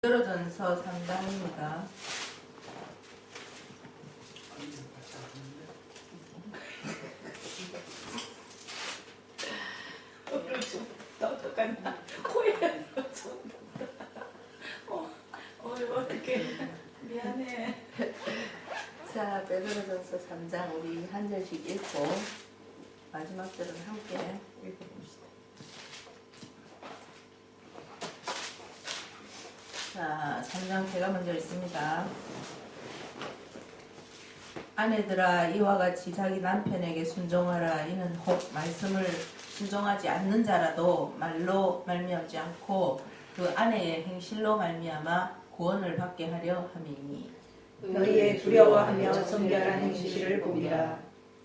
베드로전서 3장입니다. 어떡하나 코에서 어떻게 미안해. 자, 베드로전서 3장 우리 한 절씩 읽고 마지막 절은 함께 읽어봅시다. 자, 3장 제가 먼저 읽습니다. 아내들아, 이와 같이 자기 남편에게 순종하라. 이는 혹 말씀을 순종하지 않는 자라도 말로 말미암지 않고 그 아내의 행실로 말미암아 구원을 받게 하려 함이니, 너희의 두려워하며 정결한 행실을 보기라.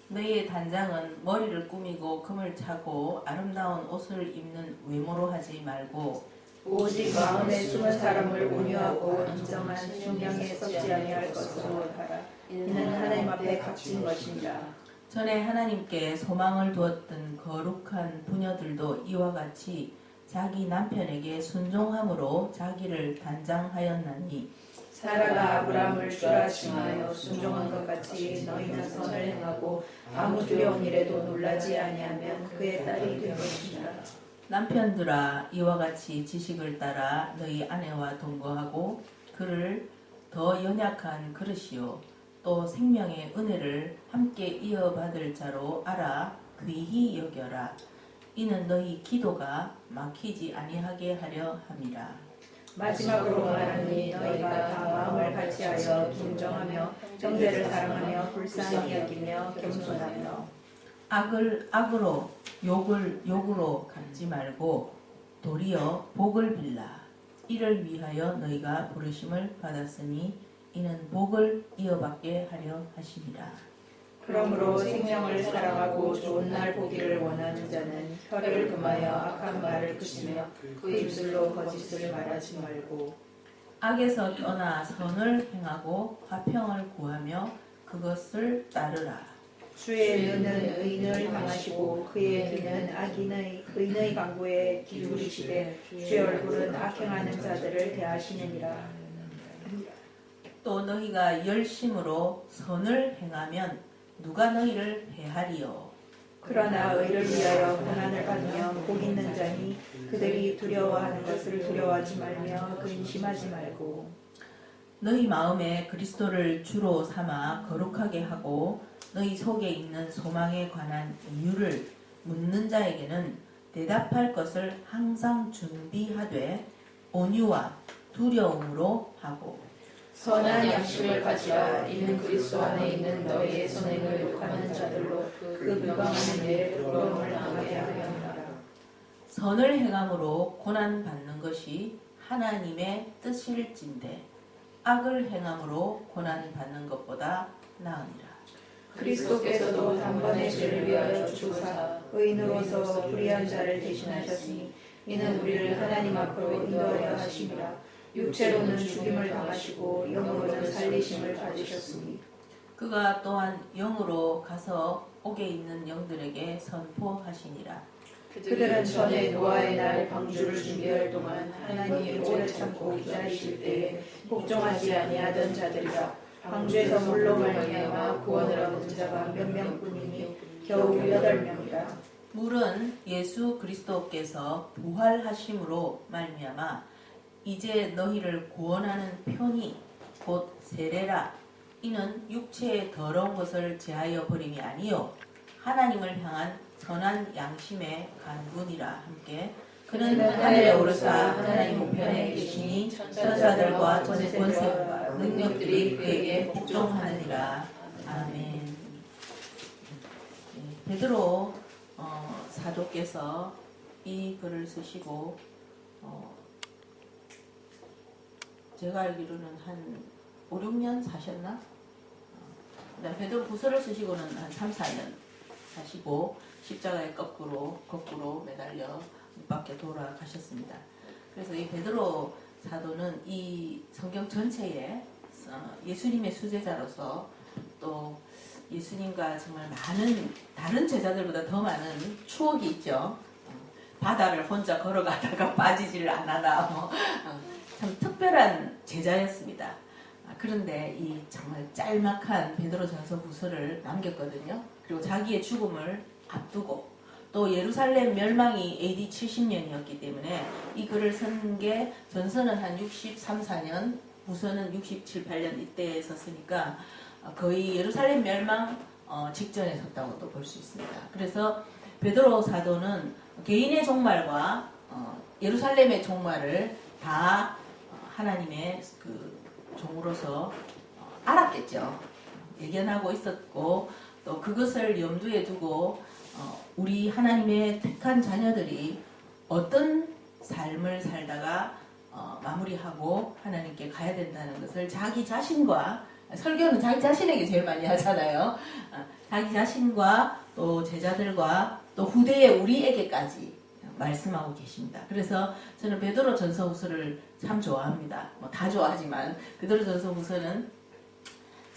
너희의 단장은 머리를 꾸미고 금을 차고 아름다운 옷을 입는 외모로 하지 말고 오직 마음에 숨은 사람을 온유하고 인정한 신명에 썩지 아니할 것으로 하라. 이는 하나님 앞에 값진 것이니라. 전에 하나님께 소망을 두었던 거룩한 부녀들도 이와 같이 자기 남편에게 순종함으로 자기를 단장하였나니, 사라가 아브라함을 주라심하여 순종한 것 같이 너희는 선을 행하고 아무 두려운 일에도 놀라지 아니하면 그의 딸이 될 것이니라. 남편들아, 이와 같이 지식을 따라 너희 아내와 동거하고 그를 더 연약한 그릇이요 또 생명의 은혜를 함께 이어받을 자로 알아 귀히 여겨라. 이는 너희 기도가 막히지 아니하게 하려 함이라. 마지막으로 말하니 너희가 다 마음을 같이하여 동정하며 형제를 사랑하며 불쌍히 여기며 겸손하며 악을 악으로 욕을 욕으로 갚지 말고 도리어 복을 빌라. 이를 위하여 너희가 부르심을 받았으니 이는 복을 이어받게 하려 하심이라. 그러므로 생명을 사랑하고 좋은 날 보기를 원하는 자는 혀를 금하여 악한 말을 그치며 그 입술로 거짓을 말하지 말고 악에서 떠나 선을 행하고 화평을 구하며 그것을 따르라. 주의 눈은 의인을 향하시고 그의 귀는 의인의 강구에 기울이시되 주의 얼굴은 악행하는 자들을 대하시느니라. 또 너희가 열심으로 선을 행하면 누가 너희를 해하리요. 그러나 의를 위하여 고난을 받으며 복 있는 자니 그들이 두려워하는 것을 두려워하지 말며 근심하지 말고 너희 마음에 그리스도를 주로 삼아 거룩하게 하고 너희 속에 있는 소망에 관한 이유를 묻는 자에게는 대답할 것을 항상 준비하되 온유와 두려움으로 하고 선한 양심을 가지라. 이는 그리스도 안에 있는 너희의 선행을 욕하는 자들로 그 비방하는 일에 부끄러움을 당하게 하려 함이라. 선을 행함으로 고난 받는 것이 하나님의 뜻일진데 악을 행함으로 고난 받는 것보다 나으니라. 그리스도께서도 단번에 죄를 위하여 죽으사 의인으로서 불의한 자를 대신하셨으니 이는 우리를 하나님 앞으로 인도하려 하심이라. 육체로는 죽임을 당하시고 영으로는 살리심을 받으셨으니 그가 또한 영으로 가서 옥에 있는 영들에게 선포하시니라. 그들은 전에 노아의 날 방주를 준비할 동안 하나님이 오래 참고 기다리실 때에 복종하지 아니하던 자들이라. 방주에서 물로 말미암아 구원을 얻은 자가 몇 명뿐이니 겨우 8명이라. 물은 예수 그리스도께서 부활하심으로 말미암아 이제 너희를 구원하는 편이 곧 세례라. 이는 육체의 더러운 것을 제하여 버림이 아니요 하나님을 향한 선한 양심의 간군이라. 함께 그는 하늘에 오르사 하나님 우편에 계시니 천사들과 권세와 능력들이 그에게 복종하느니라. 아멘. 베드로 사도께서 이 글을 쓰시고 제가 알기로는 한 5, 6년 사셨나? 베드로 후서를 쓰시고는 한 3, 4년 사시고 십자가에 거꾸로 매달려 못 박혀 돌아가셨습니다. 그래서 이 베드로 사도는 이 성경 전체에 예수님의 수제자로서 또 예수님과 정말 많은 다른 제자들보다 더 많은 추억이 있죠. 바다를 혼자 걸어가다가 빠지지를 않았나 참 특별한 제자였습니다. 그런데 이 정말 짤막한 베드로전서 후서를 남겼거든요. 그리고 자기의 죽음을 앞두고 또 예루살렘 멸망이 AD 70년이었기 때문에 이 글을 쓴 게 전서는 한 63, 4년, 후서는 67, 8년 이때에 썼으니까 거의 예루살렘 멸망 직전에 썼다고도 볼 수 있습니다. 그래서 베드로 사도는 개인의 종말과 예루살렘의 종말을 다 하나님의 그 종으로서 알았겠죠. 예견하고 있었고 또 그것을 염두에 두고 우리 하나님의 택한 자녀들이 어떤 삶을 살다가 마무리하고 하나님께 가야 된다는 것을 자기 자신과 설교는 자기 자신에게 제일 많이 하잖아요. 자기 자신과 또 제자들과 또 후대의 우리에게까지 말씀하고 계십니다. 그래서 저는 베드로 전서 후서를 참 좋아합니다. 뭐 다 좋아하지만 베드로 전서 후서는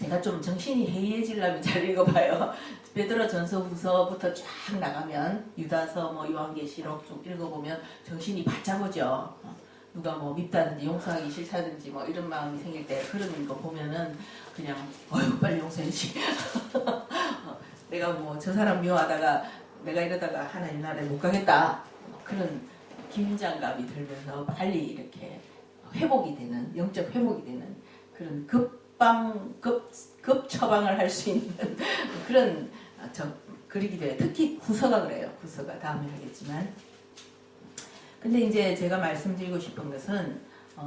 제가 좀 정신이 해이해지려면 잘 읽어봐요. 베드로 전서 후서부터 쫙 나가면 유다서 뭐 요한계시록 쭉 읽어보면 정신이 바짝 오죠. 누가 뭐 밉다든지 용서하기 싫다든지 뭐 이런 마음이 생길 때 그런 거 보면은 그냥 어휴 빨리 용서해야지. 내가 뭐 저 사람 미워하다가 내가 이러다가 하나님 나라에 못 가겠다. 그런 긴장감이 들면서 빨리 이렇게 회복이 되는, 영적 회복이 되는 그런 급 처방을 할 수 있는 그런 글이기도 해요. 특히 후서가 그래요. 후서가 다음에 하겠지만. 근데 이제 제가 말씀드리고 싶은 것은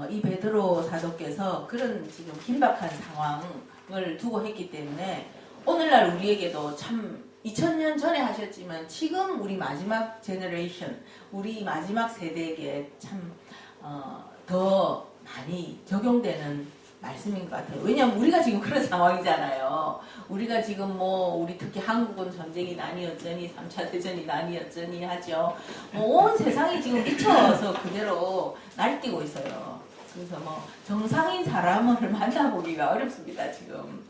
이 베드로 사도께서 그런 지금 긴박한 상황을 두고 했기 때문에 오늘날 우리에게도 참 2000년 전에 하셨지만 지금 우리 마지막 제너레이션, 우리 마지막 세대에게 참 더 많이 적용되는 말씀인 것 같아요. 왜냐하면 우리가 지금 그런 상황이잖아요. 우리가 지금 뭐 우리 특히 한국은 전쟁이 난이었더니 3차 대전이 난이었더니 하죠. 온 세상이 지금 미쳐서 그대로 날뛰고 있어요. 그래서 뭐 정상인 사람을 만나보기가 어렵습니다. 지금.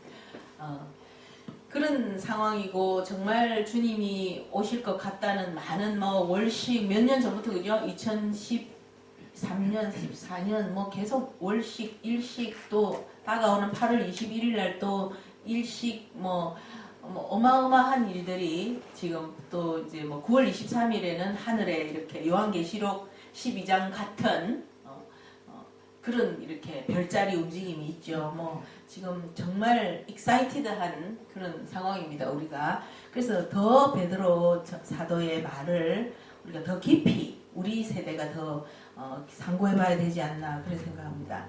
그런 상황이고 정말 주님이 오실 것 같다는 많은 뭐 월식 몇 년 전부터 그죠? 2013년, 14년 뭐 계속 월식, 일식 또 다가오는 8월 21일 날 또 일식 뭐 어마어마한 일들이 지금 또 이제 뭐 9월 23일에는 하늘에 이렇게 요한계시록 12장 같은 그런 이렇게 별자리 움직임이 있죠. 뭐 지금 정말 익사이티드한 그런 상황입니다. 우리가 그래서 더 베드로 사도의 말을 우리가 더 깊이 우리 세대가 더 상고해봐야 되지 않나 그렇게 생각합니다.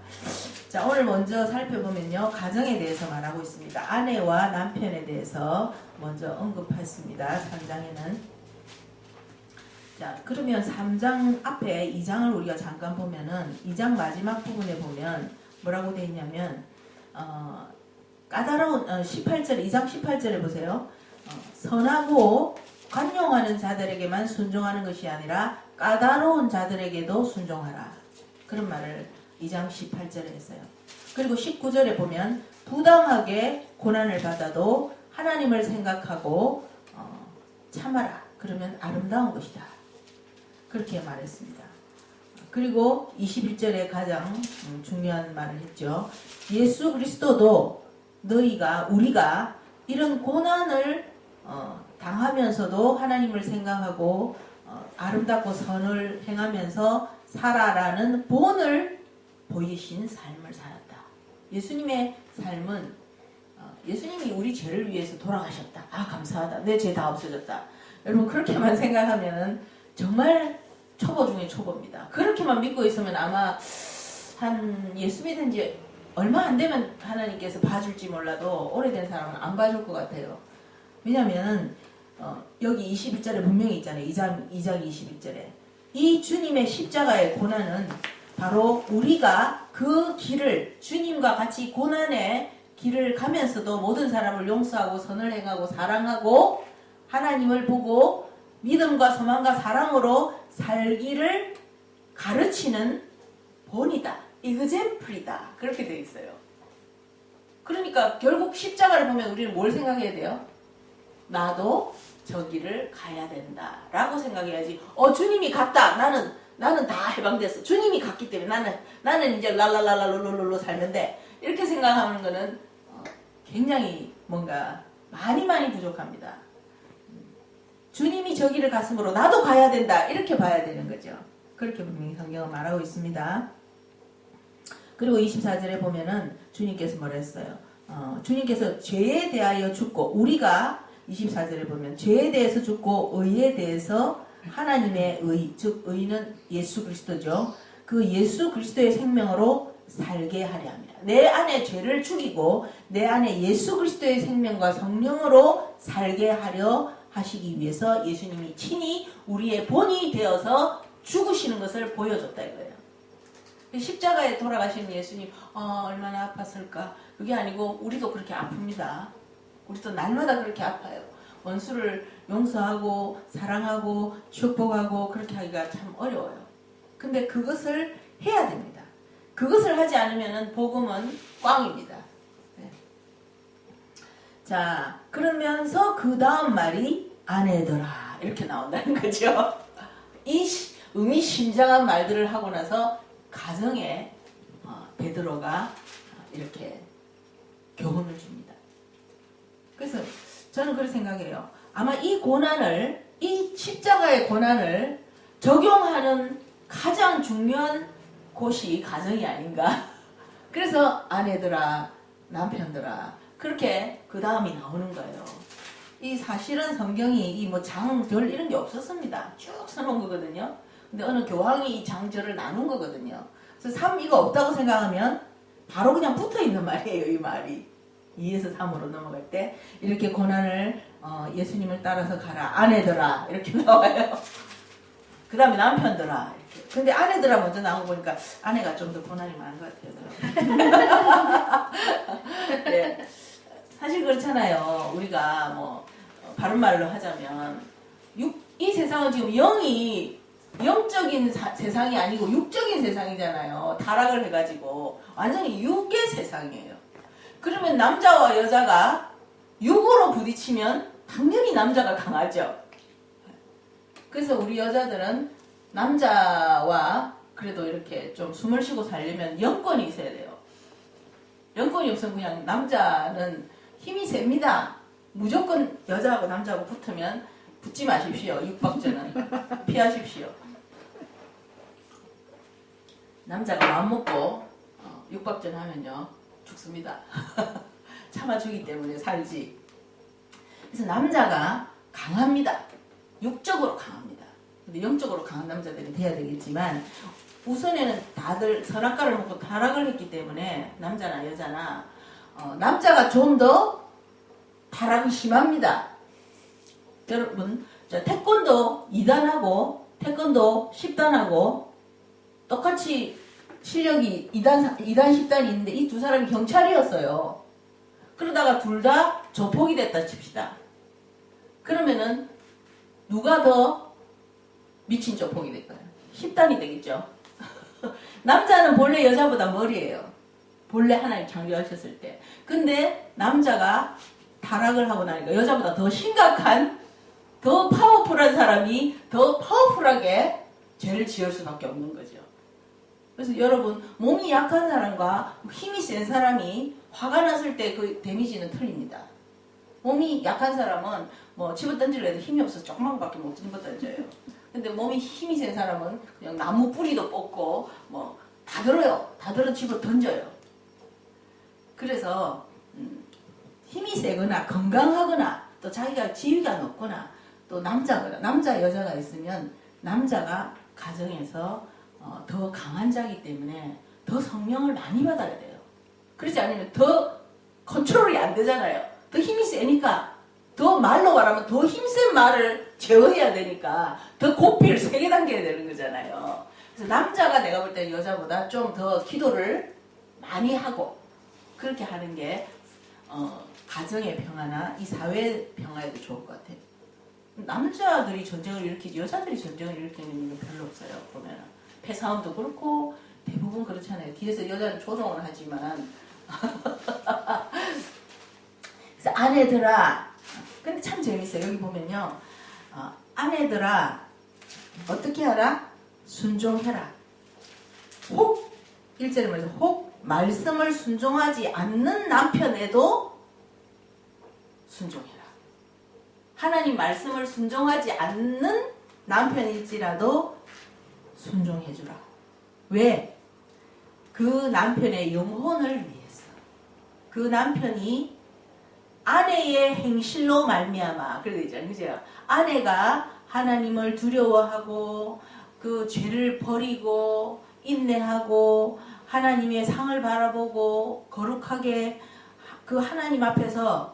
자, 오늘 먼저 살펴보면요, 가정에 대해서 말하고 있습니다. 아내와 남편에 대해서 먼저 언급했습니다. 3장에는. 자, 그러면 3장 앞에 2장을 우리가 잠깐 보면은 2장 마지막 부분에 보면 뭐라고 되어 있냐면 까다로운 18절 2장 18절에 보세요. 선하고 관용하는 자들에게만 순종하는 것이 아니라 까다로운 자들에게도 순종하라. 그런 말을 2장 18절에 했어요. 그리고 19절에 보면 부당하게 고난을 받아도 하나님을 생각하고 참아라. 그러면 아름다운 것이다. 그렇게 말했습니다. 그리고 21절에 가장 중요한 말을 했죠. 예수 그리스도도 우리가 이런 고난을 당하면서도 하나님을 생각하고 아름답고 선을 행하면서 살아라는 본을 보이신 삶을 살았다. 예수님의 삶은 예수님이 우리 죄를 위해서 돌아가셨다. 아, 감사하다. 내 죄 다 없어졌다. 여러분 그렇게만 생각하면은 정말 초보 중에 초보입니다. 그렇게만 믿고 있으면 아마 한 예수 믿은 지 얼마 안 되면 하나님께서 봐줄지 몰라도 오래된 사람은 안 봐줄 것 같아요. 왜냐하면 여기 21절에 분명히 있잖아요. 2장 21절에 이 주님의 십자가의 고난은 바로 우리가 그 길을 주님과 같이 고난의 길을 가면서도 모든 사람을 용서하고 선을 행하고 사랑하고 하나님을 보고 믿음과 소망과 사랑으로 살기를 가르치는 본이다. example이다. 그렇게 되어 있어요. 그러니까 결국 십자가를 보면 우리는 뭘 생각해야 돼요? 나도 저 길을 가야 된다 라고 생각해야지. 주님이 갔다. 나는 다 해방됐어. 주님이 갔기 때문에 나는 이제 랄랄랄랄룰룰루 살는데 이렇게 생각하는 거는 굉장히 뭔가 많이 부족합니다. 주님이 저기를 갔으므로 나도 가야 된다 이렇게 봐야 되는 거죠. 그렇게 분명히 성경은 말하고 있습니다. 그리고 24절에 보면은 주님께서 뭐라 했어요? 주님께서 죄에 대하여 죽고 우리가 24절에 보면 죄에 대해서 죽고 의에 대해서 하나님의 의, 즉 의는 예수 그리스도죠. 그 예수 그리스도의 생명으로 살게 하려 합니다. 내 안에 죄를 죽이고 내 안에 예수 그리스도의 생명과 성령으로 살게 하려 하시기 위해서 예수님이 친히 우리의 본이 되어서 죽으시는 것을 보여줬다 이거예요. 십자가에 돌아가신 예수님 얼마나 아팠을까? 그게 아니고 우리도 그렇게 아픕니다. 우리도 날마다 그렇게 아파요. 원수를 용서하고 사랑하고 축복하고 그렇게 하기가 참 어려워요. 근데 그것을 해야 됩니다. 그것을 하지 않으면 복음은 꽝입니다. 네. 자, 그러면서 그 다음 말이 아내더라 이렇게 나온다는 거죠. 이 의미심장한 말들을 하고 나서 가정에 베드로가 이렇게 교훈을 줍니다. 그래서 저는 그렇게 생각해요. 아마 이 고난을, 이 십자가의 고난을 적용하는 가장 중요한 곳이 가정이 아닌가. 그래서 아내들아, 남편들아, 그렇게 그 다음이 나오는 거예요. 이 사실은 성경이 이 뭐 장, 절 이런 게 없었습니다. 쭉 써놓은 거거든요. 근데 어느 교황이 이 장절을 나눈 거거든요. 그래서 3, 이거 없다고 생각하면 바로 그냥 붙어 있는 말이에요, 이 말이. 2에서 3으로 넘어갈 때 이렇게 고난을 예수님을 따라서 가라 아내들아 이렇게 나와요. 그 다음에 남편들아 이렇게. 근데 아내들아 먼저 나온 거 보니까 아내가 좀 더 고난이 많은 것 같아요. 네. 사실 그렇잖아요. 우리가 뭐 바른 말로 하자면 이 세상은 지금 영적인 세상이 아니고 육적인 세상이잖아요. 타락을 해가지고 완전히 육의 세상이에요. 그러면 남자와 여자가 육으로 부딪히면 당연히 남자가 강하죠. 그래서 우리 여자들은 남자와 그래도 이렇게 좀 숨을 쉬고 살려면 영권이 있어야 돼요. 영권이 없으면 그냥 남자는 힘이 셉니다. 무조건 여자하고 남자하고 붙으면 붙지 마십시오. 육박전은 피하십시오. 남자가 마음먹고 육박전 하면요 죽습니다. 참아주기 때문에 살지. 그래서 남자가 강합니다. 육적으로 강합니다. 근데 영적으로 강한 남자들이 돼야 되겠지만 우선에는 다들 선악과를 먹고 타락을 했기 때문에 남자나 여자나 남자가 좀 더 타락이 심합니다. 여러분 태권도 2단하고 태권도 10단하고 똑같이 실력이 2단 10단이 있는데 이 두 사람이 경찰이었어요. 그러다가 둘 다 조폭이 됐다 칩시다. 그러면은 누가 더 미친 조폭이 될까요? 10단이 되겠죠. 남자는 본래 여자보다 머리예요. 본래 하나님 창조하셨을 때. 근데 남자가 타락을 하고 나니까 여자보다 더 심각한 더 파워풀한 사람이 더 파워풀하게 죄를 지을 수밖에 없는 거죠. 그래서 여러분 몸이 약한 사람과 힘이 센 사람이 화가 났을 때 그 데미지는 틀립니다. 몸이 약한 사람은 뭐 집어던지려 해도 힘이 없어서 조그만 거밖에 못 집어던져요. 근데 몸이 힘이 센 사람은 그냥 나무 뿌리도 뽑고 뭐 다 들어요. 다 들어 집어던져요. 그래서 힘이 세거나 건강하거나 또 자기가 지위가 높거나 또 남자거나 남자 여자가 있으면 남자가 가정에서 더 강한 자이기 때문에 더 성령을 많이 받아야 돼요. 그렇지 않으면 더 컨트롤이 안 되잖아요. 더 힘이 세니까 더 말로 말하면 더 힘센 말을 제어해야 되니까 더 고삐를 세게 당겨야 되는 거잖아요. 그래서 남자가 내가 볼 때는 여자보다 좀 더 기도를 많이 하고 그렇게 하는 게 가정의 평화나 이 사회 평화에도 좋을 것 같아요. 남자들이 전쟁을 일으키지 여자들이 전쟁을 일으키는 일은 별로 없어요. 보면 폐사원도 그렇고 대부분 그렇잖아요. 뒤에서 여자는 조종을 하지만 그래서 아내들아 근데 참 재밌어요. 여기 보면요 아내들아 어떻게 하라? 순종해라. 혹 1절에 말해서 혹 말씀을 순종하지 않는 남편에도 순종해라. 하나님 말씀을 순종하지 않는 남편일지라도 순종해주라. 왜? 그 남편의 영혼을 위해서. 그 남편이 아내의 행실로 말미암아 그래 되죠, 그죠? 아내가 하나님을 두려워하고 그 죄를 버리고 인내하고 하나님의 상을 바라보고 거룩하게 그 하나님 앞에서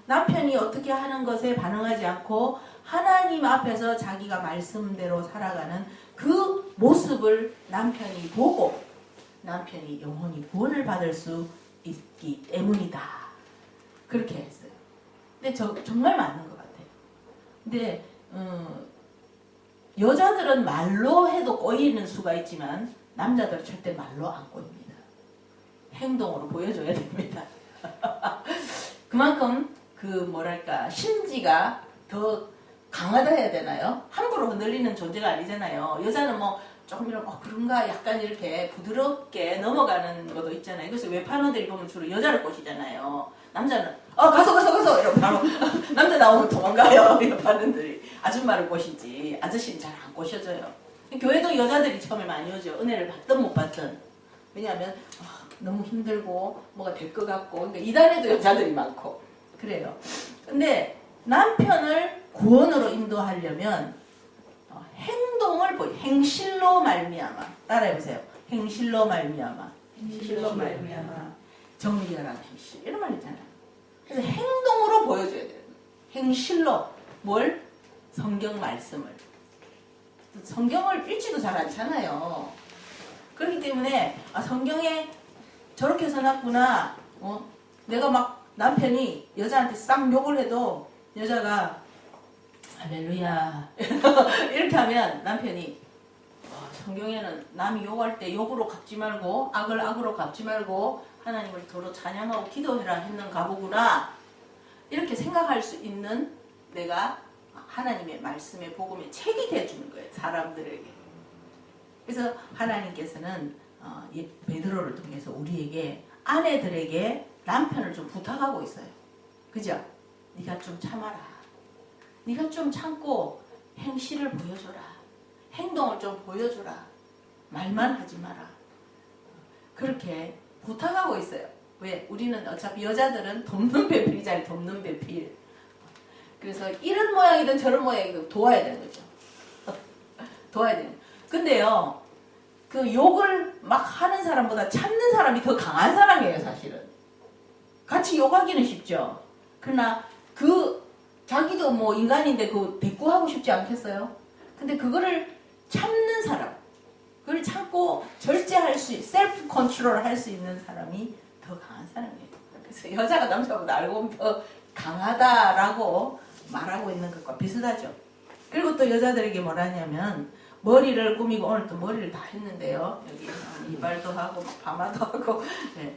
남편이 어떻게 하는 것에 반응하지 않고 하나님 앞에서 자기가 말씀대로 살아가는 그 모습을 남편이 보고 남편이 영혼이 구원을 받을 수 있기 때문이다. 그렇게 했어요. 근데 정말 맞는 것 같아요. 근데 여자들은 말로 해도 꼬이는 수가 있지만 남자들은 절대 말로 안 꼬입니다. 행동으로 보여줘야 됩니다. 그만큼 심지가 더 강하다 해야 되나요? 함부로 흔들리는 존재가 아니잖아요. 여자는 뭐 조금이라도 그런가 약간 이렇게 부드럽게 넘어가는 것도 있잖아요. 그래서 외판원들이 보면 주로 여자를 꼬시잖아요. 남자는 가서 이러고 바로 남자 나오면 도망가요. 외판원들이 아줌마를 꼬시지 아저씨는 잘 안 꼬셔져요. 교회도 여자들이 처음에 많이 오죠. 은혜를 받든 못 받든. 왜냐하면 너무 힘들고 뭐가 될 것 같고 그러니까 이단에도 여자들이 많고 그래요. 근데 남편을 구원으로 인도하려면 행실로 말미암아. 따라해보세요. 행실로 말미암아. 정결한 행실 이런 말 있잖아요. 그래서 행동으로 보여줘야 돼요. 행실로 뭘? 성경 말씀을. 성경을 읽지도 잘 않잖아요. 그렇기 때문에 성경에 저렇게 써놨구나. 내가 막 남편이 여자한테 싹 욕을 해도 여자가 할렐루야 이렇게 하면 남편이 성경에는 남이 욕할 때 욕으로 갚지 말고 악을 악으로 갚지 말고 하나님을 도로 찬양하고 기도해라 했는가 보구나. 이렇게 생각할 수 있는 내가 하나님의 말씀의 복음의 책이 되어주는 거예요. 사람들에게. 그래서 하나님께서는 베드로를 통해서 우리에게 아내들에게 남편을 좀 부탁하고 있어요. 그죠? 네가 좀 참아라. 네가 좀 참고 행실을 보여줘라. 행동을 좀 보여줘라. 말만 하지 마라. 그렇게 부탁하고 있어요. 왜? 우리는 어차피 여자들은 돕는 배필이잖아요. 돕는 배필. 그래서 이런 모양이든 저런 모양이든 도와야 되는 거죠. 도와야 되는. 근데요, 그 욕을 막 하는 사람보다 참는 사람이 더 강한 사람이에요, 사실은. 같이 욕하기는 쉽죠. 그러나 자기도 뭐 인간인데 대꾸하고 싶지 않겠어요? 근데 그거를 참는 사람, 그걸 참고 절제할 셀프 컨트롤 할 수 있는 사람이 더 강한 사람이에요. 그래서 여자가 남자보다 알고 보면 더 강하다라고 말하고 있는 것과 비슷하죠. 그리고 또 여자들에게 뭐라냐면 머리를 꾸미고 오늘 또 머리를 다 했는데요. 여기 이발도 하고 파마도 하고 네.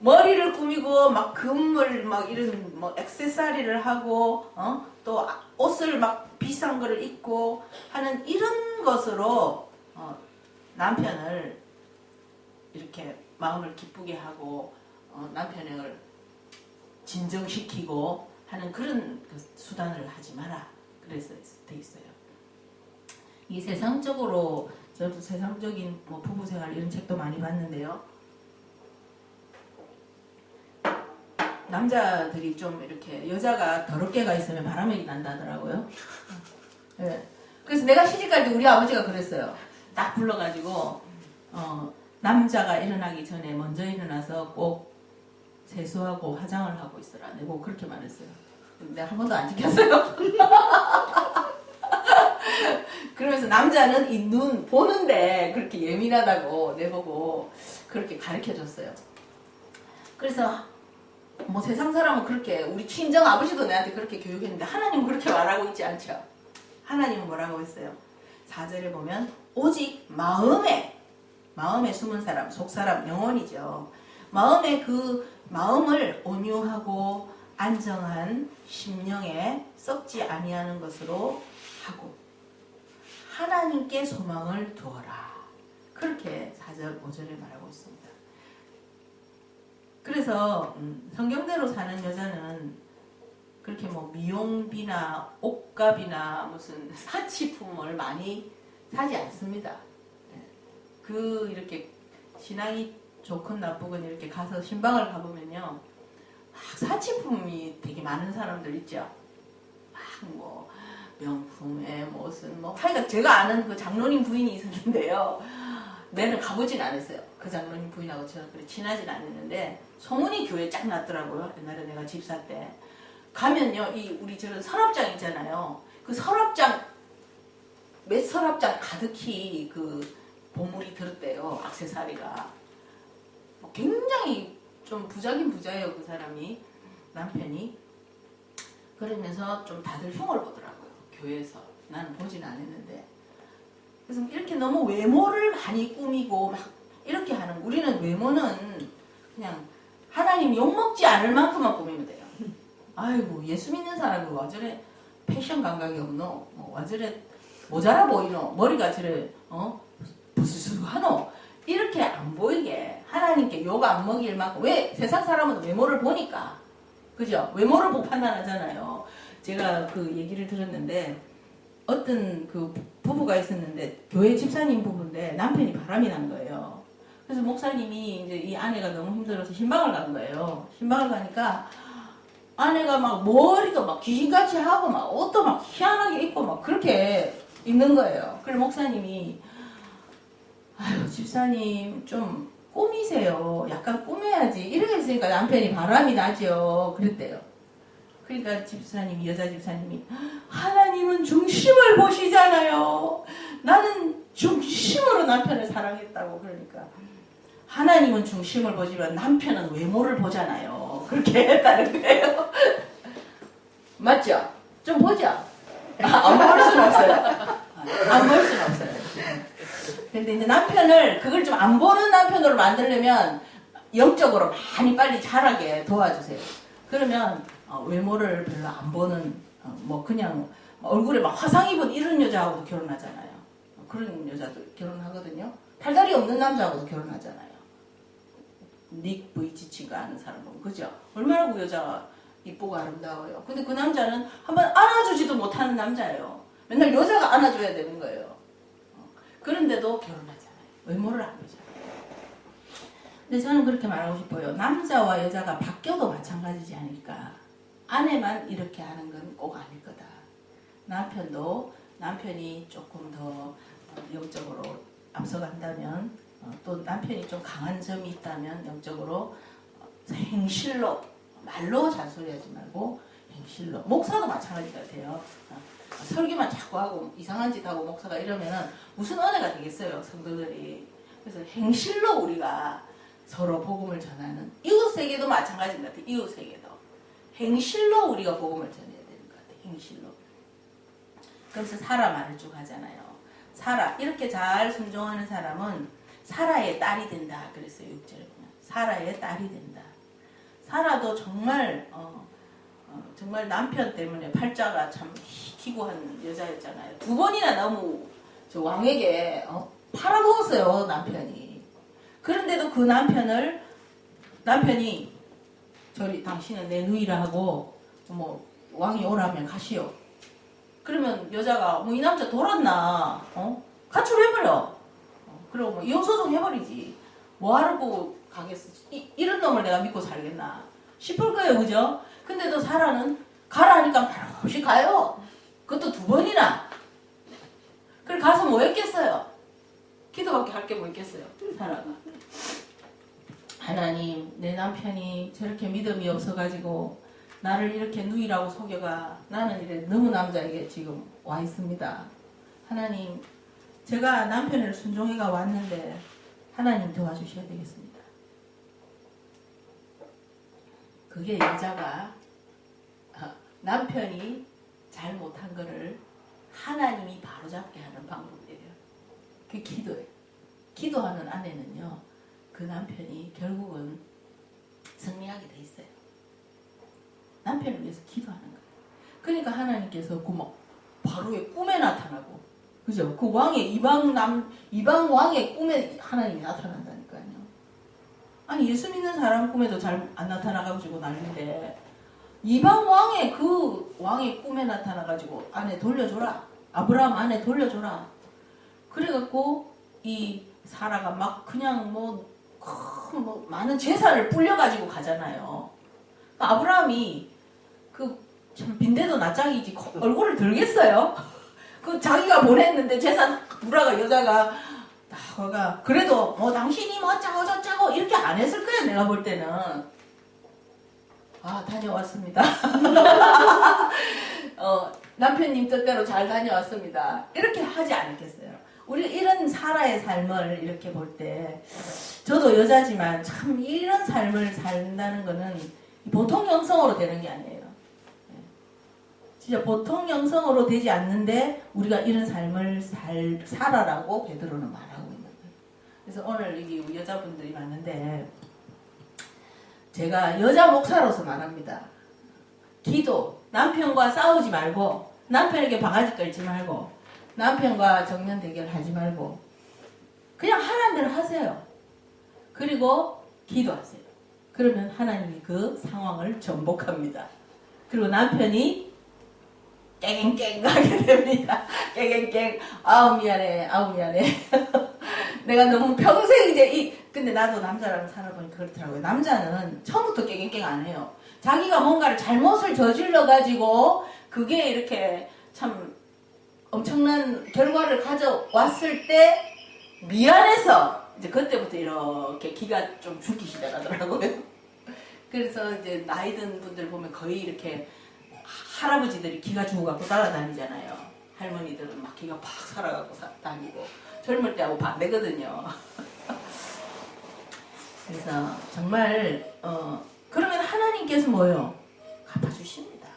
머리를 꾸미고 막 금을 막 이런 뭐 액세서리를 하고 또 옷을 막 비싼 거를 입고 하는 이런 것으로 남편을 이렇게 마음을 기쁘게 하고 남편을 진정시키고 하는 그런 수단을 하지 마라. 그래서 돼 있어요. 이 세상적으로 저도 세상적인 뭐 부부생활 이런 책도 많이 봤는데요. 남자들이 좀 이렇게 여자가 더럽게가 있으면 바람이 난다더라고요. 네. 그래서 내가 시집갈 때 우리 아버지가 그랬어요. 딱 불러가지고 남자가 일어나기 전에 먼저 일어나서 꼭 세수하고 화장을 하고 있어라. 내가 그렇게 말했어요. 내가 한 번도 안 지켰어요. 그러면서 남자는 이 눈 보는데 그렇게 예민하다고 내보고 그렇게 가르쳐줬어요. 그래서 뭐 세상 사람은 그렇게 우리 친정 아버지도 내한테 그렇게 교육했는데 하나님은 그렇게 말하고 있지 않죠. 하나님은 뭐라고 했어요? 4절에 보면 오직 마음에 숨은 사람, 속사람, 영혼이죠. 마음을 온유하고 안정한 심령에 썩지 아니하는 것으로 하고 하나님께 소망을 두어라. 그렇게 4절 5절에 말하고 있습니다. 그래서 성경대로 사는 여자는 그렇게 뭐 미용비나 옷값이나 무슨 사치품을 많이 사지 않습니다. 그 이렇게 신앙이 좋건 나쁘건 이렇게 가서 신방을 가보면요, 막 사치품이 되게 많은 사람들 있죠. 막 뭐 명품에 무슨 뭐 하여간 제가 아는 그 장로님 부인이 있었는데요. 내는 가보진 않았어요. 그 장로님 부인하고 저는 그렇게 친하진 않았는데 소문이 교회에 쫙 났더라고요. 옛날에 내가 집사 때 가면요, 이 우리 저런 서랍장 있잖아요. 그 서랍장 몇 서랍장 가득히 그 보물이 들었대요. 액세서리가. 굉장히 좀 부자긴 부자예요. 그 사람이, 남편이. 그러면서 좀 다들 흉을 보더라고요. 교회에서. 나는 보진 않았는데. 그래서 이렇게 너무 외모를 많이 꾸미고 막 이렇게 하는, 우리는 외모는 그냥 하나님 욕먹지 않을 만큼만 꾸미면 돼요. 아이고, 예수 믿는 사람이 와 저래 패션 감각이 없노? 와 저래 모자라 보이노? 머리가 저래 부스스하노? 이렇게 안 보이게 하나님께 욕 안 먹일 만큼. 왜? 세상 사람은 외모를 보니까, 그죠? 외모를 보고 판단하잖아요. 제가 그 얘기를 들었는데 어떤 그 부부가 있었는데, 교회 집사님 부부인데 남편이 바람이 난 거예요. 그래서 목사님이 이제 이 아내가 너무 힘들어서 신방을 간 거예요. 신방을 가니까 아내가 막 머리가 막 귀신같이 하고 막 옷도 막 희한하게 입고 막 그렇게 있는 거예요. 그래서 목사님이, 아유 집사님 좀 꾸미세요. 약간 꾸며야지. 이렇게 했으니까 남편이 바람이 나죠. 그랬대요. 그러니까 집사님이, 여자 집사님이, 하나님은 중심을 보시잖아요. 나는 중심으로 남편을 사랑했다고. 그러니까 하나님은 중심을 보지만 남편은 외모를 보잖아요. 그렇게 했다는 거예요. 맞죠? 좀 보죠? 안 볼 수는 없어요. 안 볼 수는 없어요. 근데 이제 남편을, 그걸 좀 안 보는 남편으로 만들려면 영적으로 많이 빨리 자라게 도와주세요. 그러면 외모를 별로 안 보는, 뭐 그냥 얼굴에 막 화상 입은 이런 여자하고도 결혼하잖아요. 그런 여자도 결혼하거든요. 팔다리 없는 남자하고도 결혼하잖아요. 닉 브이치치가 아는 사람 보면, 그죠? 얼마나 그 여자가 이쁘고 아름다워요. 근데 그 남자는 한번 안아주지도 못하는 남자예요. 맨날 여자가 안아줘야 되는 거예요. 그런데도 결혼하잖아요. 외모를 안 보잖아요. 근데 저는 그렇게 말하고 싶어요. 남자와 여자가 바뀌어도 마찬가지지 않을까. 아내만 이렇게 하는 건 꼭 아닐 거다. 남편도, 남편이 조금 더 영적으로 앞서간다면, 또 남편이 좀 강한 점이 있다면 영적으로 행실로, 말로 잔소리하지 말고 행실로. 목사도 마찬가지 같아요. 설교만 자꾸 하고 이상한 짓 하고 목사가 이러면은 무슨 은혜가 되겠어요, 성도들이. 그래서 행실로 우리가 서로 복음을 전하는, 이웃에게도 마찬가지인 것 같아요. 이웃에게도 행실로 우리가 복음을 전해야 되는 것 같아요. 행실로. 그래서 사라 말을 쭉 하잖아요. 사라, 이렇게 잘 순종하는 사람은 사라의 딸이 된다 그랬어요. 6절에 보면 사라의 딸이 된다. 사라도 정말 정말 남편 때문에 팔자가 참 희고 한 여자였잖아요. 2번이나 너무 저 왕에게 팔아먹었어요, 남편이. 그런데도 그 남편이 저리 당신은 내 누이라 하고 뭐 왕이 오라면 가시오. 그러면 여자가 뭐 이 남자 돌았나? 가출해버려. 그리고 뭐 이혼소송 해버리지. 뭐하러 가겠어? 이런 놈을 내가 믿고 살겠나 싶을 거예요, 그죠? 근데도 사라는 가라 하니까 바로 없이 가요. 그것도 2번이나. 그래 가서 뭐 했겠어요? 기도밖에 할 게 뭐 있겠어요, 사라가. 하나님, 내 남편이 저렇게 믿음이 없어가지고 나를 이렇게 누이라고 속여가. 나는 이래 너무 남자에게 지금 와 있습니다. 하나님, 제가 남편을 순종해가 왔는데 하나님 도와주셔야 되겠습니다. 그게 여자가 남편이 잘못한 거를 하나님이 바로잡게 하는 방법이에요. 그게 기도예요. 기도하는 아내는요, 그 남편이 결국은 승리하게 돼 있어요. 남편을 위해서 기도하는 거예요. 그러니까 하나님께서 바로의 꿈에 나타나고 그죠? 그 왕의 이방 왕의 꿈에 하나님이 나타난다니까요. 아니 예수 믿는 사람 꿈에도 잘 안 나타나가지고 난리인데 이방 왕의 그 왕의 꿈에 나타나가지고 아내 돌려줘라. 아브라함 아내 돌려줘라. 그래갖고 이 사라가 막 그냥 뭐 많은 재산을 불려가지고 가잖아요. 아브라함이 그 참 빈대도 낯짝이지 얼굴을 들겠어요? 그 자기가 보냈는데 재산 부라가 여자가 나가 그래도 뭐 당신이 뭐 짜고 저짜고 이렇게 안 했을 거야 내가 볼 때는. 아 다녀왔습니다. 남편님 뜻대로 잘 다녀왔습니다. 이렇게 하지 않겠어요. 우리 이런 사라의 삶을 이렇게 볼 때 저도 여자지만 참 이런 삶을 산다는 거는 보통 영성으로 되는 게 아니에요. 진짜 보통 영성으로 되지 않는데 우리가 이런 삶을 살아라고 베드로는 말하고 있는 거예요. 그래서 오늘 여기 우리 여자분들이 많은데 제가 여자 목사로서 말합니다. 기도, 남편과 싸우지 말고 남편에게 바가지 끌지 말고 남편과 정면 대결하지 말고 그냥 하라는 대로 하세요. 그리고 기도하세요. 그러면 하나님이 그 상황을 전복합니다. 그리고 남편이 깽깽 가게 됩니다. 깽깽 아우 미안해 내가 너무 평생 이제 근데 나도 남자랑 살아보니까 그렇더라고요. 남자는 처음부터 깽깽 안 해요. 자기가 뭔가를 잘못을 저질러 가지고 그게 이렇게 참 엄청난 결과를 가져왔을 때 미안해서 이제 그때부터 이렇게 기가 좀 죽기 시작하더라고요. 그래서 이제 나이 든 분들 보면 거의 이렇게 할아버지들이 기가 죽어갖고 따라다니잖아요. 할머니들은 막 기가 팍 살아갖고 다니고 젊을 때하고 반대거든요. 그래서 정말 그러면 하나님께서 뭐예요? 갚아주십니다.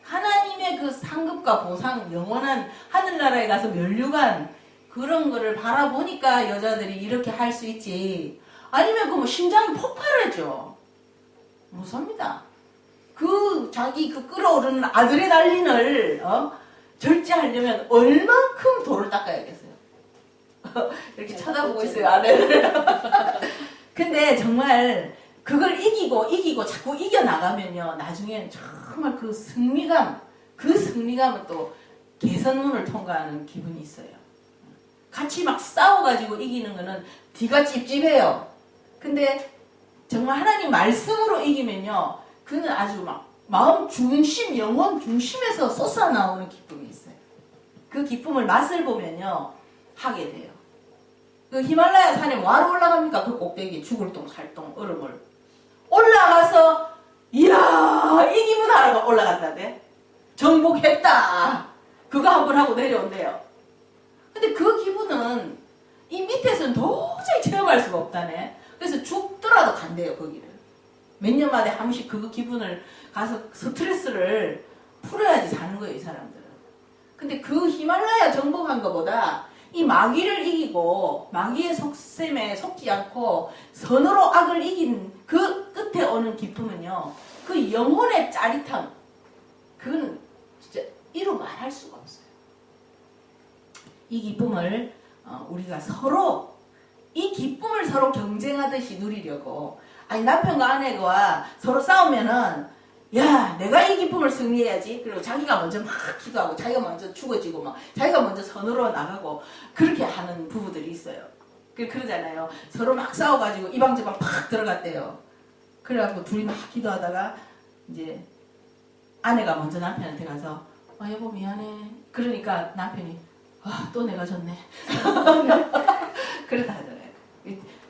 하나님의 그 상급과 보상, 영원한 하늘나라에 가서 면류관 그런 거를 바라보니까 여자들이 이렇게 할 수 있지. 아니면 그 뭐 심장이 폭발하죠. 무섭니다. 그 자기 그 끓어오르는 아드레날린을 절제하려면 얼만큼 돌을 닦아야겠어요. 이렇게 쳐다보고 있어요 아내를. 근데 정말 그걸 이기고 자꾸 이겨나가면요 나중엔 정말 그 승리감은 또 개선문을 통과하는 기분이 있어요. 같이 막 싸워가지고 이기는 거는 뒤가 찝찝해요. 근데 정말 하나님 말씀으로 이기면요 그는 아주 막 마음 중심, 영혼 중심에서 솟아나오는 기쁨이 있어요. 그 기쁨을 맛을 보면요 하게 돼요. 그 히말라야 산에 뭐하러 올라갑니까? 그 꼭대기 죽을 똥 살똥 얼음을 올라가서 이야 이 기분 하라고 올라갔다대. 정복했다. 그거 한번 하고 내려온대요. 근데 그 기분은 이 밑에서는 도저히 체험할 수가 없다네. 그래서 죽더라도 간대요 거기를. 몇 년마다 한 번씩 그 기분을 가서 스트레스를 풀어야지 사는 거예요 이 사람들은. 근데 그 히말라야 정복한 것보다 이 마귀를 이기고 마귀의 속셈에 속지 않고 선으로 악을 이긴 그 끝에 오는 기쁨은요 그 영혼의 짜릿함 그거는 진짜 이루 말할 수가 없어요. 이 기쁨을 우리가 서로 이 기쁨을 서로 경쟁하듯이 누리려고 아니 남편과 아내가 서로 싸우면은 야 내가 이 기쁨을 승리해야지 그리고 자기가 먼저 막 기도하고 자기가 먼저 죽어지고 막 자기가 먼저 선으로 나가고 그렇게 하는 부부들이 있어요. 그러잖아요. 서로 막 싸워가지고 이 방 저 방 팍 들어갔대요. 그래가지고 둘이 막 기도하다가 이제 아내가 먼저 남편한테 가서 여보 미안해. 그러니까 남편이 또 내가 졌네. 그러다 하잖아요.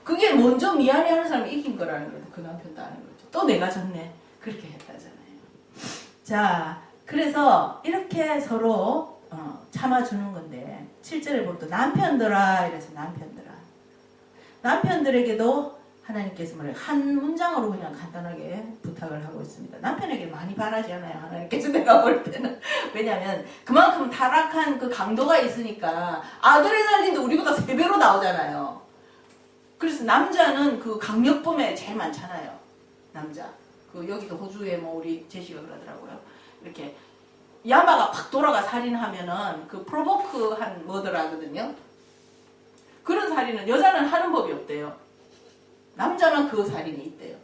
그게 먼저 미안해 하는 사람이 이긴 거라는 거죠. 그 남편도 아는 거죠. 또 내가 졌네. 그렇게 했다잖아요. 자, 그래서 이렇게 서로 참아주는 건데 7절에 보면 또 남편들아 이래서 남편들에게도 하나님께서 뭐래요? 한 문장으로 그냥 간단하게 부탁을 하고 있습니다. 남편에게 많이 바라지 않아요. 하나님께서 내가 볼 때는. 왜냐하면 그만큼 타락한 그 강도가 있으니까 아드레날린도 우리보다 3배로 나오잖아요. 그래서 남자는 그 강력범에 제일 많잖아요. 남자. 그 여기도 호주에 뭐 우리 제시가 그러더라고요. 이렇게 야마가 팍 돌아가 살인하면은 그 프로보크한 머더라거든요. 그런 살인은 여자는 하는 법이 없대요. 남자만 그 살인이 있대요.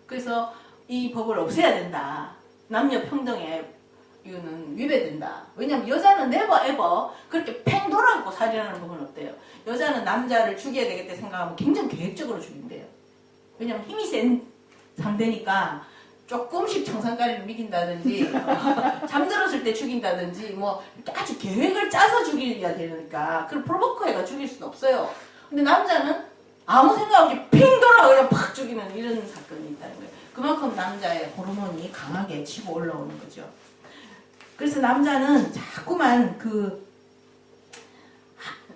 그래서 이 법을 없애야 된다. 남녀 평등에 이거는 위배된다. 왜냐면 여자는 never ever 그렇게 팽 돌아가고 살인하는 법은 없대요. 여자는 남자를 죽여야 되겠다 생각하면 굉장히 계획적으로 죽인대요. 왜냐면 힘이 센 상대니까 조금씩 정상가리를 미긴다든지 잠들었을 때 죽인다든지 뭐 아주 계획을 짜서 죽여야 되니까 그걸 프로보크해가 죽일 수는 없어요. 근데 남자는 아무 생각 없이 핑 돌아가 그냥 팍 죽이는 이런 사건이 있다는 거예요. 그만큼 남자의 호르몬이 강하게 치고 올라오는 거죠. 그래서 남자는 자꾸만 그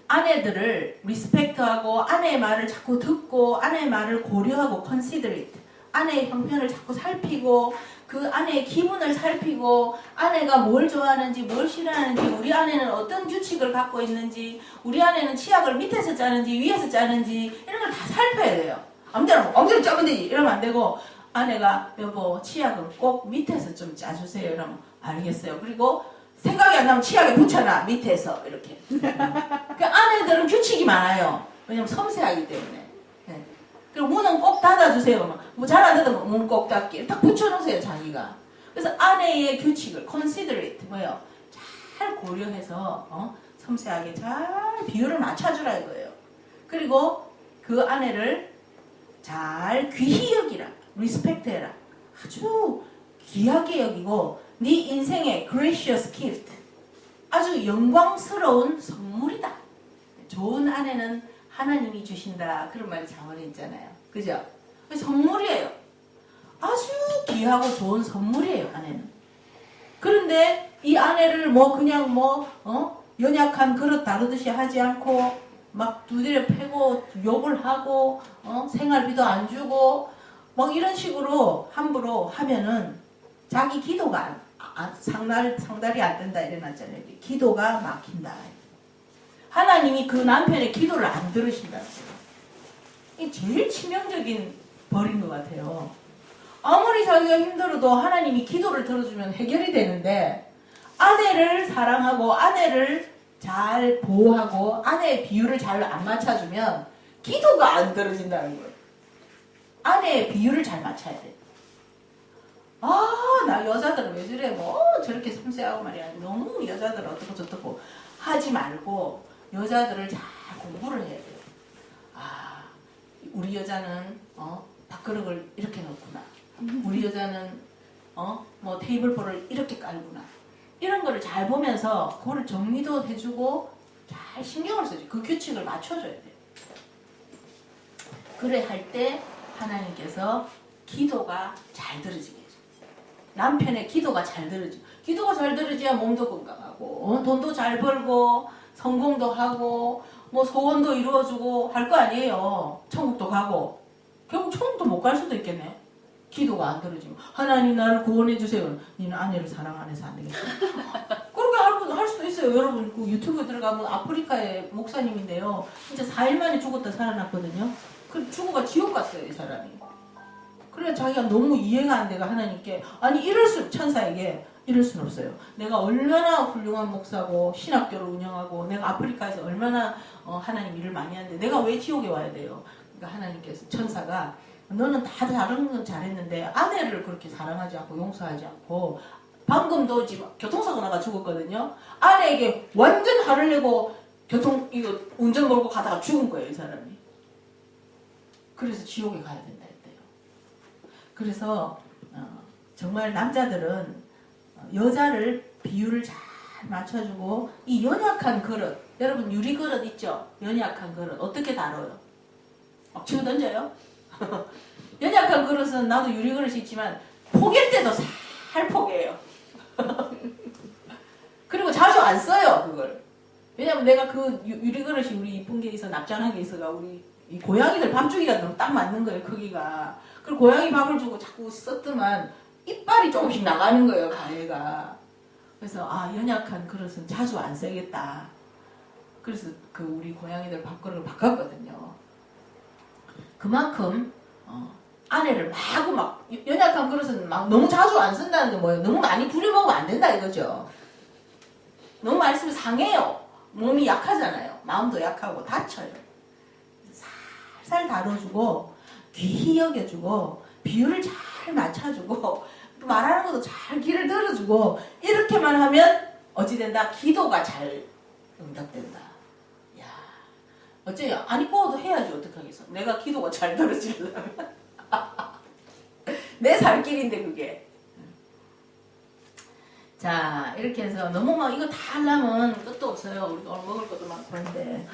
아내들을 리스펙트하고 아내의 말을 자꾸 듣고 아내의 말을 고려하고 considerate 아내의 형편을 자꾸 살피고 그 아내의 기분을 살피고 아내가 뭘 좋아하는지 뭘 싫어하는지 우리 아내는 어떤 규칙을 갖고 있는지 우리 아내는 치약을 밑에서 짜는지 위에서 짜는지 이런 걸 다 살펴야 돼요. 아무데나 엉덩이 짜면 되지 이러면 안 되고 아내가 여보 치약은 꼭 밑에서 좀 짜주세요 이러면 알겠어요. 그리고 생각이 안 나면 치약에 붙여놔 밑에서 이렇게. 그 아내들은 규칙이 많아요. 왜냐면 섬세하기 때문에. 네. 그리고 문은 꼭 닫아주세요. 뭐 잘 안 닫으면 문 꼭 닫기. 딱 붙여놓으세요 자기가. 그래서 아내의 규칙을 considerate 뭐예요? 잘 고려해서 섬세하게 잘 비율을 맞춰주라 이거예요. 그리고 그 아내를 잘 귀히 여기라. 리스펙트 해라. 아주 귀하게 여기고 네 인생의 gracious gift 아주 영광스러운 선물이다. 좋은 아내는 하나님이 주신다. 그런 말이 자문에 있잖아요. 그죠? 선물이에요. 아주 귀하고 좋은 선물이에요. 아내는. 그런데 이 아내를 뭐 그냥 연약한 그릇 다루듯이 하지 않고 막 두드려 패고 욕을 하고 생활비도 안 주고 막 이런 식으로 함부로 하면은 자기 기도가 상달이 안 된다 이래놨잖아요. 기도가 막힌다. 하나님이 그 남편의 기도를 안 들으신다. 이게 제일 치명적인 벌인 것 같아요. 아무리 자기가 힘들어도 하나님이 기도를 들어주면 해결이 되는데 아내를 사랑하고 아내를 잘 보호하고 아내의 비율을 잘 안 맞춰주면 기도가 안 들어진다는 거예요. 아내의 비율을 잘 맞춰야 돼. 나 여자들은 왜 저래 저렇게 섬세하고 말이야. 너무 여자들 어떻고 저떻고 하지 말고 여자들을 잘 공부를 해야 돼요. 우리 여자는 밥그릇을 이렇게 넣구나. 우리 여자는 뭐 테이블보를 이렇게 깔구나. 이런 거를 잘 보면서 그거를 정리도 해주고 잘 신경을 써줘. 그 규칙을 맞춰줘야 돼요. 그래 할 때 하나님께서 기도가 잘 들어지게 해줘. 남편의 기도가 잘 들어지. 기도가 잘 들어지야 몸도 건강하고 돈도 잘 벌고 성공도 하고 뭐 소원도 이루어주고 할 거 아니에요. 천국도 가고. 결국 천국도 못 갈 수도 있겠네. 기도가 안 들어지면 하나님 나를 구원해 주세요. 니는 아내를 사랑 안 해서 안 되겠어. 그렇게 할 수도 있어요. 여러분 그 유튜브에 들어가면 아프리카의 목사님인데요. 진짜 4일 만에 죽었다 살아났거든요. 그 죽어가 지옥 갔어요 이 사람이. 그래 자기가 너무 이해가 안 돼가 하나님께 아니 천사에게 이럴 수는 없어요. 내가 얼마나 훌륭한 목사고 신학교를 운영하고 내가 아프리카에서 얼마나 하나님 일을 많이 하는데 내가 왜 지옥에 와야 돼요. 그러니까 하나님께서 천사가 너는 다 다른 건 잘했는데 아내를 그렇게 사랑하지 않고 용서하지 않고 방금도 지금 교통사고 나가 죽었거든요. 아내에게 완전 화를 내고 이거 운전 몰고 가다가 죽은 거예요 이 사람이. 그래서 지옥에 가야 된다 했대요. 그래서 정말 남자들은 여자를 비율을 잘 맞춰주고 이 연약한 그릇 여러분 유리 그릇 있죠? 연약한 그릇 어떻게 다뤄요? 막 치고 던져요? 연약한 그릇은 나도 유리 그릇이 있지만 포갤 때도 살 포개요. 그리고 자주 안 써요 그걸. 왜냐면 내가 그 유리 그릇이 우리 이쁜 게 있어 납작한 게 있어가 우리 이 고양이들 밥 주기가 너무 딱 맞는 거예요 크기가. 그리고 고양이 밥을 주고 자꾸 썼더만 이빨이 조금씩 나가는 거예요 가해가. 그래서 연약한 그릇은 자주 안 써야겠다. 그래서 그 우리 고양이들 밥그릇을 바꿨거든요. 그만큼 아내를 마구 막 연약한 그릇은 막 너무 자주 안 쓴다는 게 뭐예요? 너무 많이 부려먹으면 안 된다 이거죠. 너무 많이 쓰면 상해요. 몸이 약하잖아요. 마음도 약하고 다쳐요. 살살 다뤄주고 귀히 여겨주고 비율을 잘 맞춰주고 말하는 것도 잘 귀를 들어주고 이렇게만 하면 어찌 된다? 기도가 잘 응답된다. 야, 어째요? 아니 꼬도 해야지 어떡하겠어. 내가 기도가 잘 들어지려면 내 살 길인데 그게. 자, 이렇게 해서 너무 막 이거 다 하려면 끝도 없어요. 우리가 오늘 먹을 것도 많고 그런데.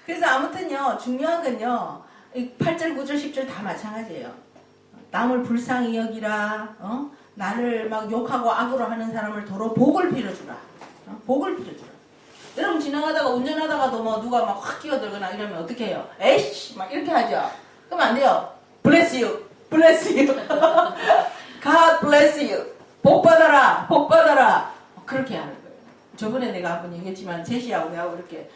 그래서 아무튼요, 중요한 건요, 8절, 9절, 10절 다 마찬가지예요. 남을 불쌍히 여기라, 나를 막 욕하고 악으로 하는 사람을 도로 복을 빌어주라. 복을 빌어주라. 여러분 지나가다가 운전하다가도 뭐 누가 막 확 끼어들거나 이러면 어떻게 해요? 에이씨! 막 이렇게 하죠. 그러면 안 돼요. Bless you. Bless you. God bless you. 복 받아라. 복 받아라. 그렇게 하는 거예요. 저번에 내가 한번 얘기했지만 제시하고 내하고 이렇게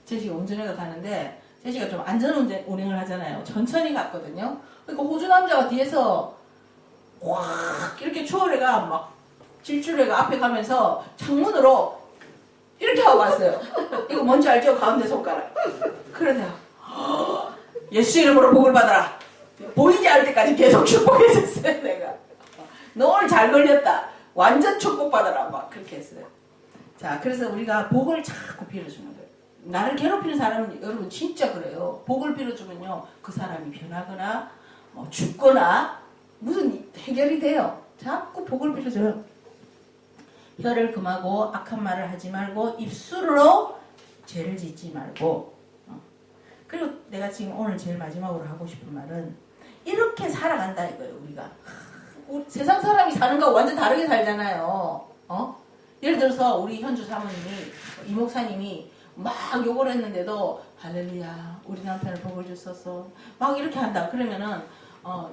제시가 운전해가 가는데 제시가 좀 안전운전 운행을 하잖아요. 천천히 갔거든요. 그러니까 호주 남자가 뒤에서 확 이렇게 추월해가 막 질주해가 앞에 가면서 창문으로 이렇게 하고 왔어요. 이거 뭔지 알죠? 가운데 손가락. 그러네요. 예수 이름으로 복을 받아라. 보이지 않을 때까지 계속 축복해줬어요. 내가. 너 오늘 잘 걸렸다. 완전 축복받아라. 막 그렇게 했어요. 자, 그래서 우리가 복을 자꾸 빌어주는 거예요. 나를 괴롭히는 사람은 여러분 진짜 그래요. 복을 빌어주면요. 그 사람이 변하거나 뭐 죽거나 무슨 해결이 돼요. 자꾸 복을 빌어줘요. 혀를 금하고 악한 말을 하지 말고 입술로 죄를 짓지 말고. 그리고 내가 지금 오늘 제일 마지막으로 하고 싶은 말은 이렇게 살아간다 이거예요. 우리가 세상 사람이 사는 거 완전 다르게 살잖아요. 예를 들어서 우리 현주 사모님이 이 목사님이 막 욕을 했는데도 할렐루야 우리 남편을 복을 주소서 막 이렇게 한다. 그러면은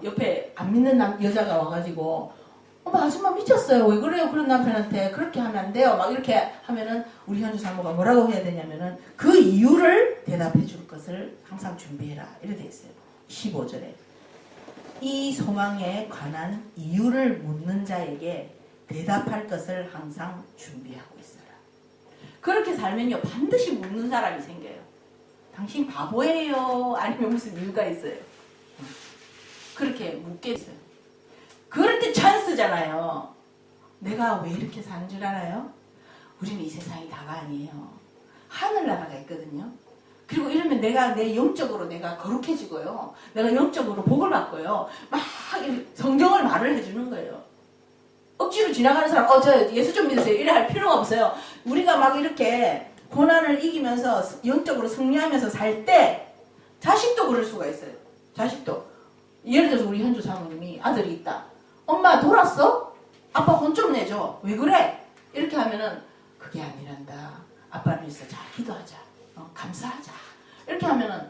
옆에 안 믿는 여자가 와가지고 어머 아줌마 미쳤어요. 왜 그래요? 그런 남편한테 그렇게 하면 안 돼요. 막 이렇게 하면은 우리 현주 사모가 뭐라고 해야 되냐면은 그 이유를 대답해 줄 것을 항상 준비해라. 이렇게 돼 있어요. 15절에 이 소망에 관한 이유를 묻는 자에게 대답할 것을 항상 준비하고 있어라. 그렇게 살면요 반드시 묻는 사람이 생겨요. 당신 바보예요? 아니면 무슨 이유가 있어요? 그렇게 묻게 있어요. 그럴 때 찬스잖아요. 내가 왜 이렇게 사는 줄 알아요? 우리는 이 세상이 다가 아니에요. 하늘나라가 있거든요. 그리고 이러면 내가 내 영적으로 내가 거룩해지고요. 내가 영적으로 복을 받고요. 막 성경을 말을 해주는 거예요. 억지로 지나가는 사람, 저 예수 좀 믿으세요. 이래 할 필요가 없어요. 우리가 막 이렇게 고난을 이기면서 영적으로 승리하면서 살 때 자식도 그럴 수가 있어요. 자식도. 예를 들어서 우리 현주 사모님이 아들이 있다. 엄마 돌았어? 아빠 혼 좀 내줘. 왜 그래? 이렇게 하면은 그게 아니란다. 아빠를 위해서 잘 기도하자. 감사하자. 이렇게 하면은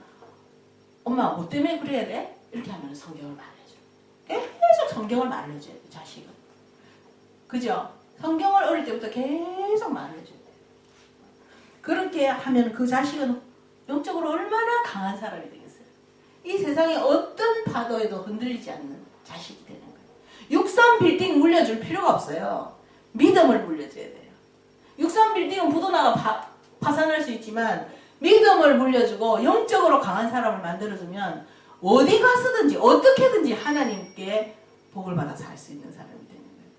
엄마 뭐 때문에 그래야 돼? 이렇게 하면은 성경을 말해줘. 계속 성경을 말해줘야 돼. 자식은. 그죠? 성경을 어릴 때부터 계속 말해줘야 돼. 그렇게 하면 그 자식은 영적으로 얼마나 강한 사람이 되겠어요. 이 세상의 어떤 파도에도 흔들리지 않는 자식이 되는 거예요. 육선 빌딩 물려줄 필요가 없어요. 믿음을 물려줘야 돼요. 육선 빌딩은 부도나가 파산할 수 있지만 믿음을 물려주고 영적으로 강한 사람을 만들어주면 어디 가서든지 어떻게든지 하나님께 복을 받아 살 수 있는 사람이 되는 거예요.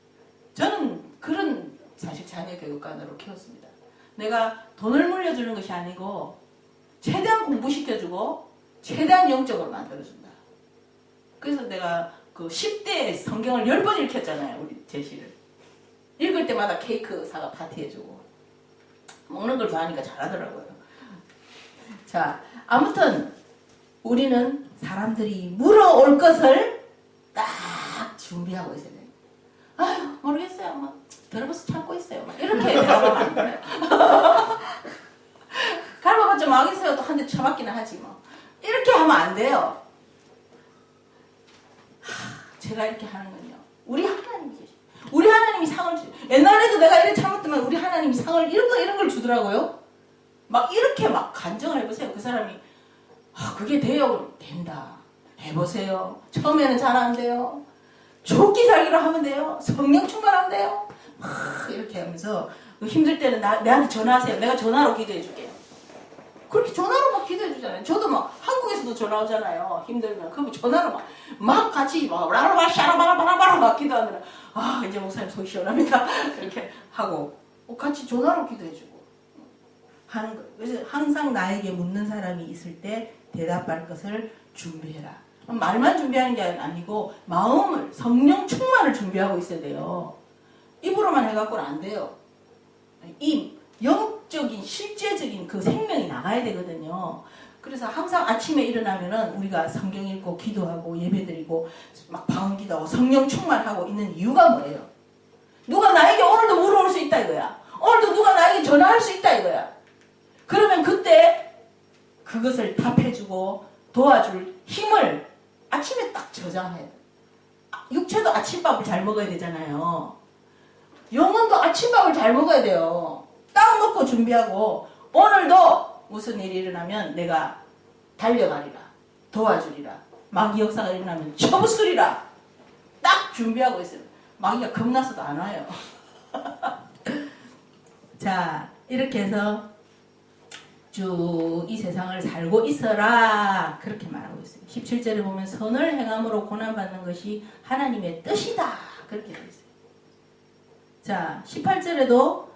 저는 그런 자식 자녀 교육관으로 키웠습니다. 내가 돈을 물려주는 것이 아니고 최대한 공부시켜주고 최대한 영적으로 만들어준다. 그래서 내가 그 10대 성경을 10번 읽혔잖아요. 우리 제시를. 읽을 때마다 케이크 사가 파티해주고 먹는 걸 좋아하니까 잘하더라고요. 자, 아무튼 우리는 사람들이 물어올 것을 딱 준비하고 있어야 돼요. 아유 모르겠어요. 막 더러워서 참고 있어요. 막 이렇게 대답하면 안 돼요. 갈바봤자 망했어요. 또 한 대 쳐맞기는 하지 뭐. 이렇게 하면 안 돼요. 제가 이렇게 하는 건요. 우리 하나님이 계시. 우리 하나님이 상을 주. 옛날에도 내가 이렇게 참았더만 우리 하나님이 상을 이런 걸 주더라고요. 막 이렇게 막 간증을 해보세요. 그 사람이 그게 돼요. 된다. 해보세요. 처음에는 잘 안 돼요. 좋게 살기로 하면 돼요. 성령 충만하면 돼요. 막 이렇게 하면서 힘들 때는 내한테 전화하세요. 내가 전화로 기도해 줄게요. 그렇게 전화로 막 기도해 주잖아요. 저도 막 한국에서도 전화 오잖아요. 힘들면. 그럼 전화로 막 같이 샤라바라바라바라 막 기도하면 이제 목사님 속 시원합니다. 이렇게 하고 같이 전화로 기도해 주고 하는 거. 그래서 항상 나에게 묻는 사람이 있을 때 대답할 것을 준비해라. 말만 준비하는 게 아니고 마음을 성령 충만을 준비하고 있어야 돼요. 입으로만 해갖고는 안 돼요. 이 영적인 실제적인 그 생명이 나가야 되거든요. 그래서 항상 아침에 일어나면은 우리가 성경 읽고 기도하고 예배드리고 막 방언기도하고 성령 충만하고 있는 이유가 뭐예요? 누가 나에게 오늘도 물어올 수 있다 이거야. 오늘도 누가 나에게 전화할 수 있다 이거야. 그러면 그때 그것을 답해주고 도와줄 힘을 아침에 딱 저장해요. 육체도 아침밥을 잘 먹어야 되잖아요. 영혼도 아침밥을 잘 먹어야 돼요. 딱 먹고 준비하고 오늘도 무슨 일이 일어나면 내가 달려가리라. 도와주리라. 마귀 역사가 일어나면 쳐부수리라. 딱 준비하고 있어요. 마귀가 겁나서도 안 와요. 자, 이렇게 해서 쭉 이 세상을 살고 있어라. 그렇게 말하고 있어요. 17절에 보면 선을 행함으로 고난받는 것이 하나님의 뜻이다. 그렇게 되어 있어요. 자, 18절에도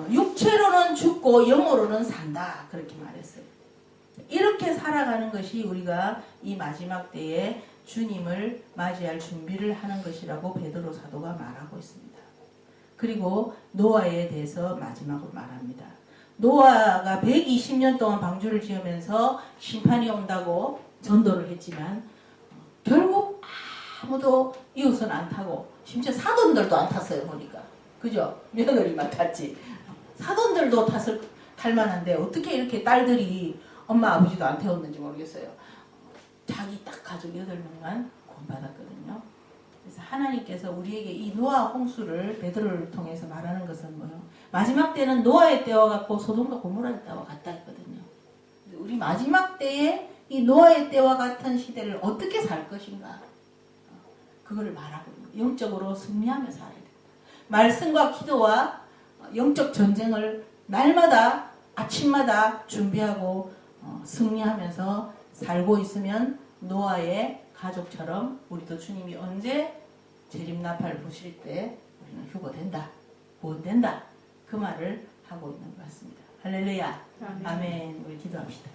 육체로는 죽고 영으로는 산다. 그렇게 말했어요. 이렇게 살아가는 것이 우리가 이 마지막 때에 주님을 맞이할 준비를 하는 것이라고 베드로 사도가 말하고 있습니다. 그리고 노아에 대해서 마지막으로 말합니다. 노아가 120년 동안 방주를 지으면서 심판이 온다고 전도를 했지만 결국 아무도 이웃은 안 타고 심지어 사돈들도 안 탔어요. 보니까. 그죠? 며느리만 탔지. 사돈들도 탈 만한데 어떻게 이렇게 딸들이 엄마 아버지도 안 태웠는지 모르겠어요. 자기 딱 가족 8명만 구원받았거든요. 그래서 하나님께서 우리에게 이 노아 홍수를 베드로를 통해서 말하는 것은 뭐예요? 마지막 때는 노아의 때와 같고 소돔과 고모라의 때와 같다 했거든요. 우리 마지막 때에 이 노아의 때와 같은 시대를 어떻게 살 것인가? 그거를 말하고 있는 거예요. 영적으로 승리하며 살아야 됩니다. 말씀과 기도와 영적 전쟁을 날마다 아침마다 준비하고 승리하면서 살고 있으면 노아의 가족처럼 우리도 주님이 언제 재림나팔 부실 때 우리는 휴거된다, 구원된다 그 말을 하고 있는 것 같습니다. 할렐루야, 아멘. 우리 기도합시다.